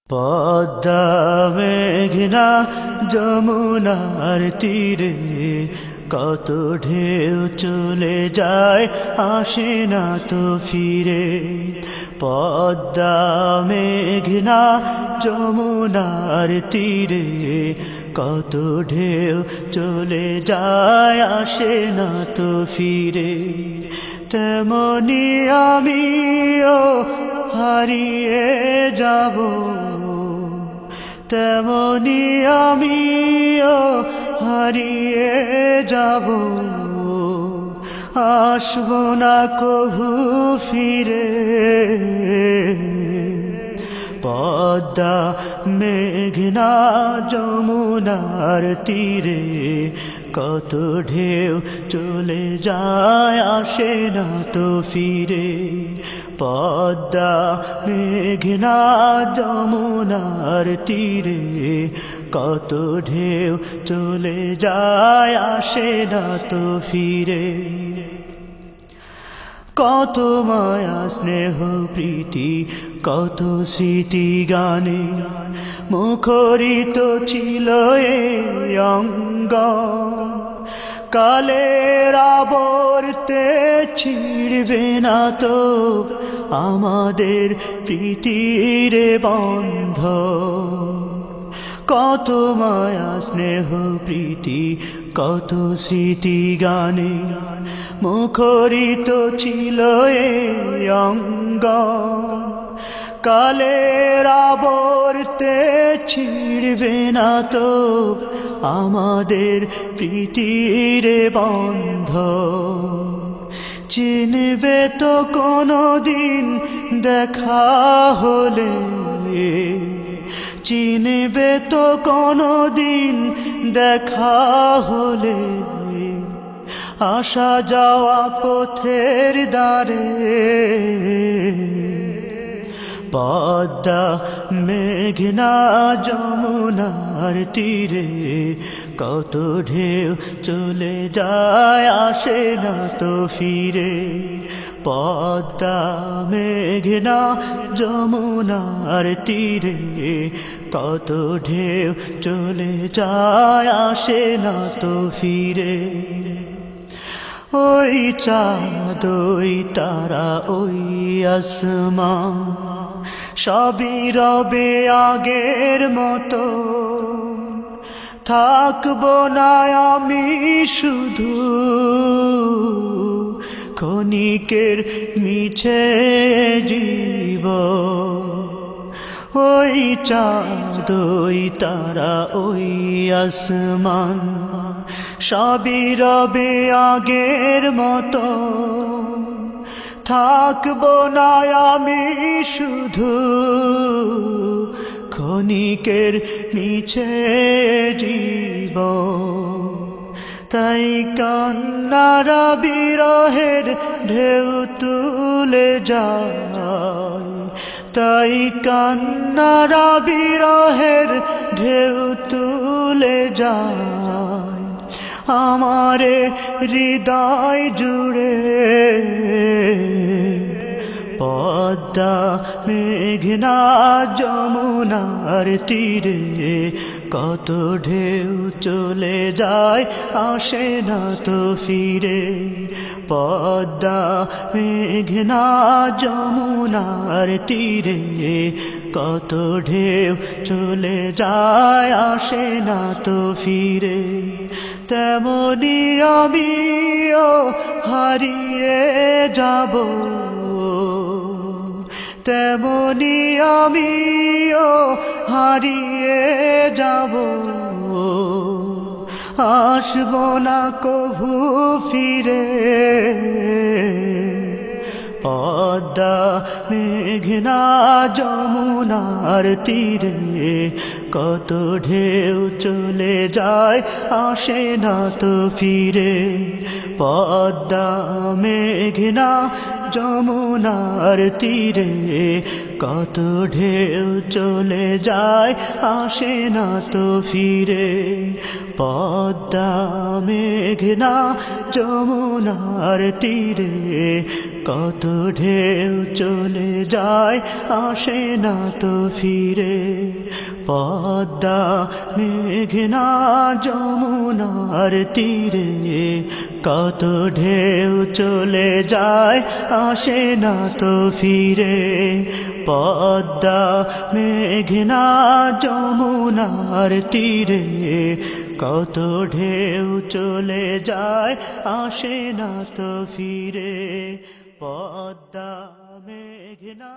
পদ্মা মেঘনা যমুনার তীরে কত ঢেউ চলে যায় আসে না তো ফিরে। পদ্মা মেঘনা যমুনার তীরে কত ঢেউ চলে যায় আসে না তো ফিরে। তেমনি আমিও হারিয়ে যাব, তেমনি আমিও হারিয়ে যাব, আসব না কভু ফিরে। পদ্মা মেঘনা যমুনার তীরে কত ঢেউ চলে যায় আসে না তো ফিরে। পদ্মা মেঘনা যমুনার তীরে কত ঢেউ চলে যায় আসে না তো ফিরে। কত মায়া স্নেহ প্রীতি কত স্মৃতি গানে মুখরিত ছিল এই অঙ্গ। কালের আবর্তে ছিড়বে না তো আমাদের প্রীতির বন্ধ। কত মায়া স্নেহ প্রীতি কত স্মৃতি গানে মুখরিত ছিল এই অঙ্গ। কালের আবর্তে ছিড়বে না তো আমাদের প্রীতির বন্ধ। চিনবে তো কোনদিন দেখা হলে, চিনবে তো কোনদিন দেখা হলে, আসা যাওয়া পথের দ্বারে। পদ্মা মেঘনা যমুনার তীরে কত ঢেউ চলে যায় আসে না তো ফিরে। পদ্মা মেঘনা যমুনার তীরে কত ঢেউ চলে যায় আসে না তো ফিরে। ওই চাঁদ ওই তারা ওই আসমান সবই রবে আগের মতো। থাকবো না আমি শুধু ক্ষণিকের মিছে জীবন। ওই চাঁদ ওই তারা ওই আসমান সবই রবে আগের মতো। থাকবো না আমি শুধু ক্ষণিকের মিছে জীবন। তাই কান্নারা বিরহের ঢেউ তুলে যায়, তাই কান্নারা বিরহের ঢেউ তুলে যায় আমারে হৃদয় জুড়ে। পদ্মা মেঘনা যমুনার তীরে কত ঢেউ চলে যায় আসে না তো ফিরে। পদ্মা মেঘনা যমুনার তীরে কত ঢেউ চলে যায় আসে না তো ফিরে। তেমনি আমিও হারিয়ে যাব, তেমনি আমিও হারিয়ে যাব, আসব না কভু ফিরে। পদ্মা মেঘনা যমুনার তীরে কত ঢেউ চলে যায় আসে না তো ফিরে। পদ্মা মেঘনা যমুনার তীরে কত ঢেউ চলে যায় আসে না তো ফিরে পদ্মা মেঘনা যমুনার তীরে কত ঢেউ চলে যায় আসে না তো ফিরে পদ্মা মেঘনা যমুনার তীরে কত ঢেউ চলে যায় আসে না তো ফিরে পদ্মা মেঘনা যমুনার তীরে কত ঢেউ চলে যায় আসে না তো ফিরে পদ্মা মেঘনা